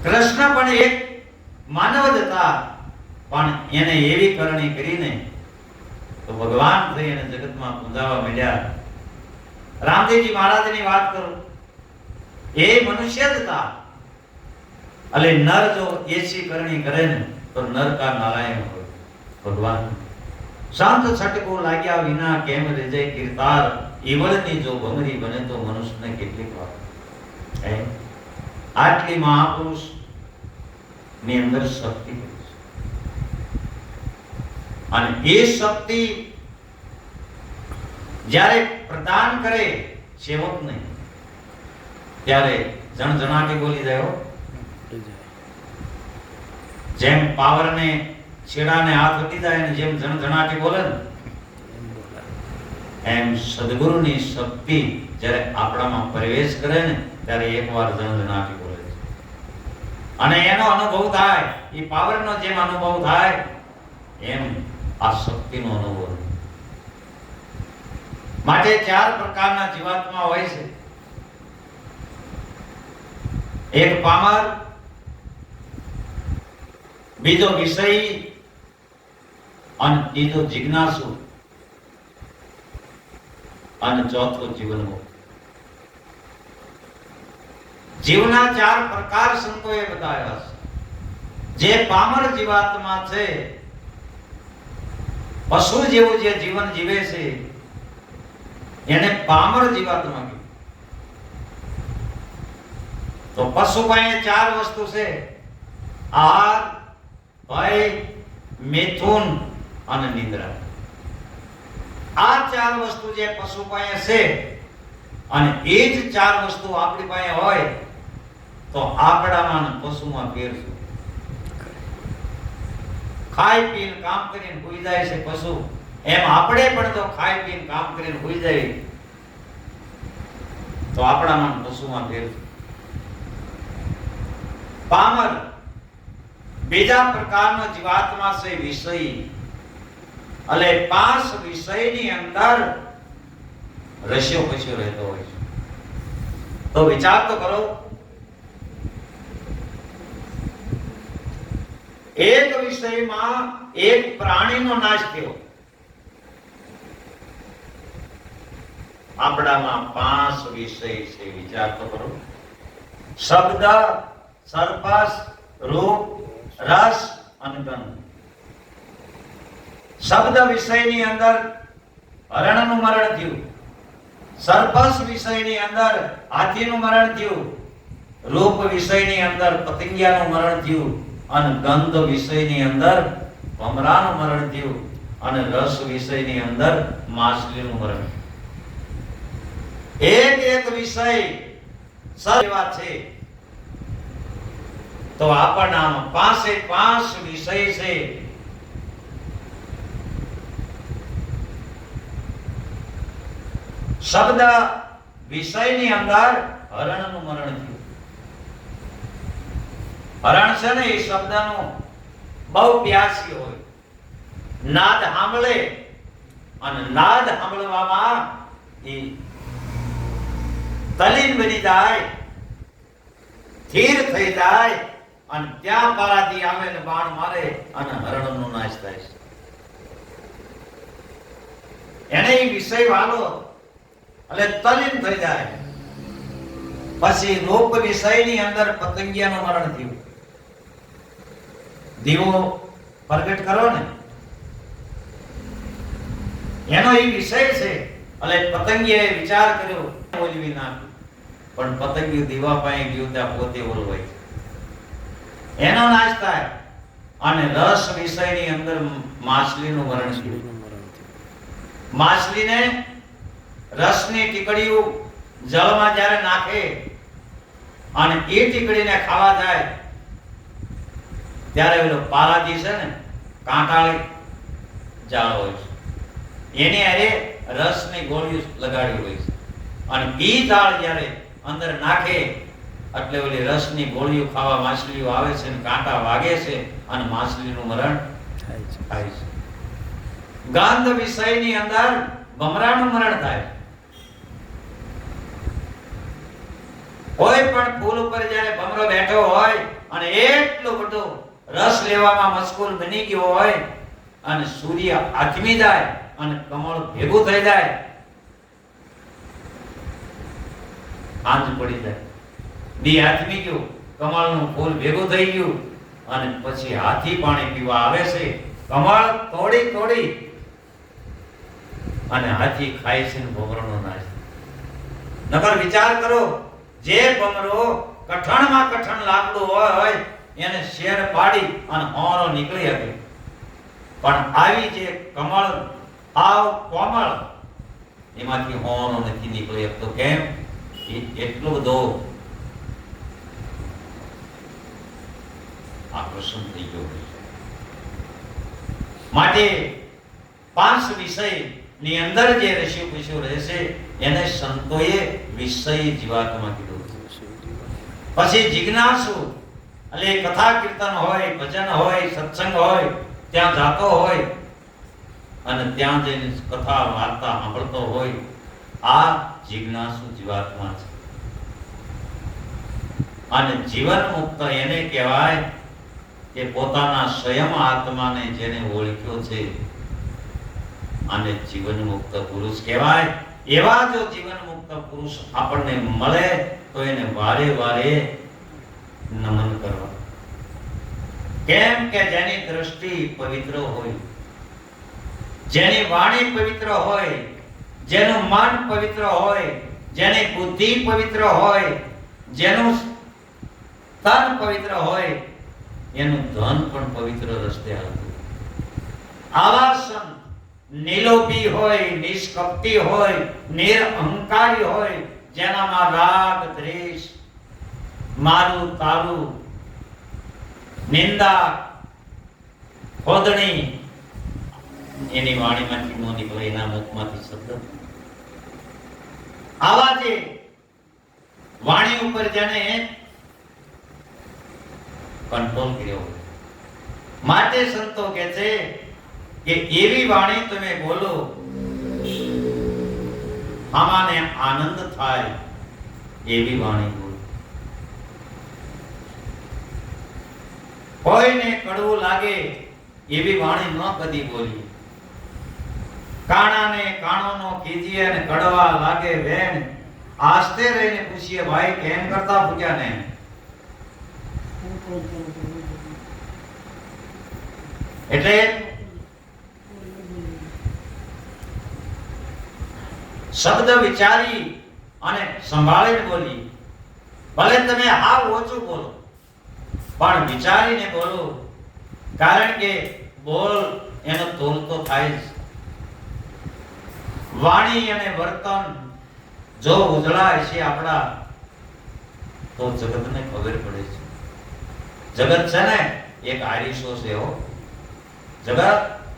કૃષ્ણ પણ એક માનવ જ હતા, પણ એને એવી કરણી કરીને તો ભગવાન થઈ અને જગતમાં પૂંજાવા મળ્યા. રામદેવજી મહારાજની વાત કરું, એ મનુષ્ય જ હતા. એટલે નર જો એસી કરણી કરે ને તો નર કા નારાયણ હોય ભગવાન. સંત છટકો લાગ્યા વિના કેમ રેજે કીર્તાર, ઈવળની જો ભમરી બને તો મનુષ્યને કેટલીક વાર. આટલી મહાપુરુષ ની અંદર શક્તિ છે, અને એ શક્તિ જ્યારે પ્રદાન કરે સેવક નહીં ત્યારે જણજણાટી બોલી જાય. જેમ પાવર ને છેડાને હાથ વટી જાય ને જેમ જણજણાટી બોલે ને એમ સદગુરુની શક્તિ જ્યારે આપણામાં પ્રવેશ કરે ને ત્યારે એકવાર જણજણાટી બોલે છે, અને એનો અનુભવ થાય. એ પાવરનો જેમ અનુભવ થાય એમ આ શક્તિનો અનુભવ. માટે ચાર પ્રકારના જીવાત્મા હોય છે. એક પામર, બીજો વિષયી અને ત્રીજો જિજ્ઞાસુ અને ચોથો જીવનમુક્ત. જીવના ચાર પ્રકાર સંતોએ બતાવ્યા છે. જે પામર જીવાત્મા છે, પશુ જેવું જે જીવન જીવે છે એને પામર જીવાત્મા કહે. તો પશુ પાસે ચાર વસ્તુ છે: આહાર, ભય, મિથુન અને નિદ્રા. આ ચાર વસ્તુ જે પશુ પાસે છે, અને એ જ ચાર વસ્તુ આપણી પાસે હોય તો આપણામાં ને પશુમાં ફેર છે. ખાઈ પીને કામ કરીને ભૂઈ જાય છે પશુ, એમ આપણે પણ તો ખાઈ પીને કામ કરીને ભૂઈ જાય તો આપણામાં પશુમાં ફેર છે. પામર બીજા પ્રકારનો જીવાત્મા છે વિષયી. એટલે પાંચ વિષયની અંદર રસ્યો પસ્યો રહેતો હોય છે. તો વિચાર તો કરો, એક વિષયમાં એક પ્રાણીનો નાશ થયો. આપણામાં પાંચ વિષય છે. વિચાર તો કરો. શબ્દ, સ્પર્શ, રૂપ, રસ અને ગંધ. શબ્દ વિષયની અંદર હરણનું મરણ થયું. સ્પર્શ વિષયની અંદર હાથીનું મરણ થયું. રૂપ વિષયની અંદર પતંગિયાનું મરણ થયું. અને ગંધ વિષયની અંદર ભમરાનું મરણ થયું. અને રસ વિષયની અંદર માછલીનું મરણ. એક એક વિષય સર્વા છે. તો આપણા પાસે પાંચ વિષય છે. શબ્દ વિષયની અંદર હરણનું મરણ થયું. હરણ છે ને એ શબ્દનો બહુ પ્યાસી હોય. નાદ સાંભળે અને નાદ સાંભળવામાં એ તલીન બની જાય, સ્થિર થઈ જાય, અને ત્યાં પારાથી આવે ને બાણ મારે અને હરણનો નાશ થાય છે. એને એ વિષય વાલો એટલે તલીન થઈ જાય. પછી રૂપ વિષયની અંદર પતંગિયાનું મરણ થયું. દીવો પ્રગટ કરો ને એનો એ વિષય છે. એટલે પતંગિયાએ વિચાર કર્યો ઓલવી નાખ્યું, પણ પતંગિયું દીવા પાસે ગયું ત્યાં પોતે ઓલવાય છે. એનો નાશ થાય. અને રસ વિષયની અંદર માછલીનું મરણ થયું. માછલીને રસની ટીકડીઓ જળમાં જ્યારે નાખે અને એ ટીકડીને ખાવા જાય ત્યારે પેલો પારાજી છે ને કાંટાળી જાળ હોય છે, એની હારે રસની ગોળીઓ લગાડી હોય છે. અને એ જાળ જ્યારે અંદર નાખે એટલે ઓલી રસની ગોળીઓ ખાવા માછલીઓ આવે છે અને કાંટા વાગે છે અને માછલીનું મરણ થાય છે. ગંધ વિષયની અંદર ભમરાનું મરણ થાય. કોઈ પણ ફૂલ ઉપર જ્યારે ભમરો બેઠો હોય અને એટલો બધો રસ લેવામાં મશગુલ બની ગયો હોય અને સૂર્ય આથમી જાય અને કમળ ભેગું થઈ જાય, આંજ પડી જાય, દી આથમી ગયું, કમળનું ફૂલ ભેગું થઈ ગયું અને પછી હાથી પાણી પીવા આવે છે. કમળ તોડી તોડી અને હાથી ખાય છે ને ભમરનો નાશ. નકર વિચાર કરો, જે ભમરો કઠણમાં કઠણ લાકડું હોય એને શેર પાડી અને હોરો નીકળી શકે, પણ આવી જે કમળ આવ કોમળ એમાંથી હોરો નથી નીકળી શકતો. કેમ? એટલો બધો આકર્ષણ થઈ ગયો છે. માટે 5 વિષય ની અંદર જે ઋષિ પૂછ્યું રહેશે એને સંતોએ વિષય જીવાત્મા કીધું. પછી જિજ્ઞાસુ એટલે કથા કીર્તન હોય, ભજન હોય, સત્સંગ હોય, ત્યાં જાતો હોય અને ત્યાં જઈને કથા વાર્તા સાંભળતો હોય, આ જિજ્ઞાસુ જીવાત્મા છે. અને જીવન મુક્ત એને કહેવાય કે પોતાના સ્વયં આત્માને જેને ઓળખ્યો છે અને જીવન મુક્ત પુરુષ કહેવાય. એવા જો જીવન મુક્ત પુરુષ આપણને મળે તો એને વારે વારે નમન કરવા. કેમ કે જેની દ્રષ્ટિ પવિત્ર હોય, જેની વાણી પવિત્ર હોય, જેનું મન પવિત્ર હોય, જેની બુદ્ધિ પવિત્ર હોય, જેનું તન પવિત્ર હોય, એનું ધન પણ પવિત્ર રસ્તે હાલતું. આવા સંત નિલોપી હોય, નિષ્કપટી હોય, નિરઅહંકારી હોય, જેનામાં રાગ દ્વેષ, મારું તારું, નિંદા ખોદણી એની વાણીમાંથી ન નીકળે, એના મુખમાંથી શબ્દ. આવા જે વાણી ઉપર જેને કંટ્રોલ કર્યો હોય, માટે સંતો કહે છે કે એવી વાણી તમે બોલો આમાંને આનંદ થાય એવી વાણી બોલો. કોઈને કડવું લાગે એવી વાણી ન કદી બોલી. કાણાને કાણોનો કીજીએ અને કડવા લાગે વેણ, આસ્તે રહીને પૂછીએ ભાઈ કેમ કરતા પૂછ્યા ને. એટલે શબ્દ વિચારી અને સંભાળીને બોલી. ભલે તમે હાવ ઓછું બોલો પણ વિચારીને બોલો, કારણ કે બોલ એનો તોલ તો થાય જ. વાણી અને વર્તન જો ઉજળાય છે આપણા તો જગતને ખબર પડે છે. જગત છે ને એક આરીસો છે. જગત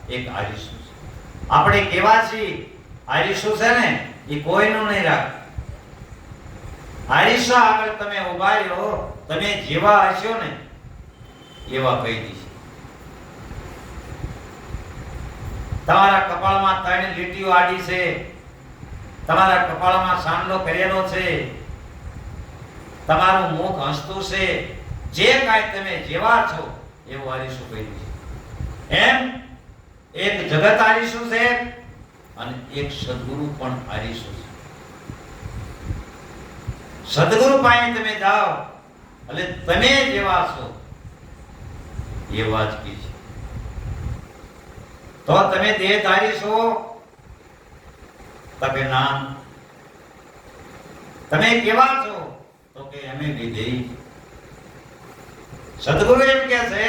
એક આરીસો છે. આપણે કેવા છીએ આરીસો છે ને એ કોઈનું નહીં રાખ. આરીસા આગળ તમે ઉભા રહ્યો, તમે જેવા હશો ને એવા કહી દીશે. તમારા કપાળમાં 3 લીટીઓ આડી છે, તમારા કપાળમાં સાંડલો કરેલો છે, તમારું મુખ હસતું છે, જે કાંઈ તમે જેવા છો એવું આરીસું કહી દીશે. એમ એક જગત આરીસું છે અને એક સદગુરુ પણ આરીસું છે. સદગુરુ પાસે તમે જાઓ એટલે તમે જેવા છો એવા જ કહે છે. તો તમે દેહધારી છો તો કે નામ. તમે કેવા છો તો કે અમે વિધેય. સદગુરુ એમ કહે છે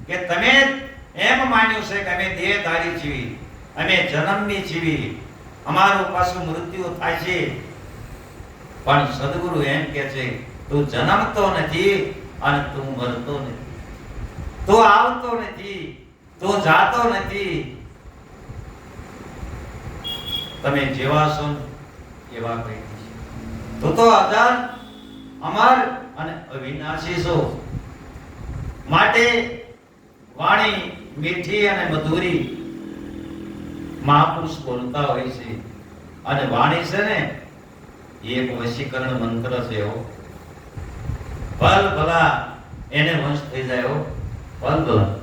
કે તમે એમ માન્યું છે કે અમે દેહધારી છીએ, અમે જન્મની છીએ, અમારું પાછું મૃત્યુ થાય છે. પણ સદગુરુ એમ કહે છે તું જન્મતો નથી અને તું મરતો નથી, તું આવતો નથી, તું જાતો નથી. તમે જેવા છો એવા કહી છે. તું તો અજર, અમર અને અવિનાશી છો. માટે વાણી મીઠી અને મધુરી મહાપુરુષ બોલતા હોય છે. અને વાણી છે ને એક વશીકરણ મંત્ર છે. ભલ ભલા એને વંશ થઈ જાય. ભલ ભલા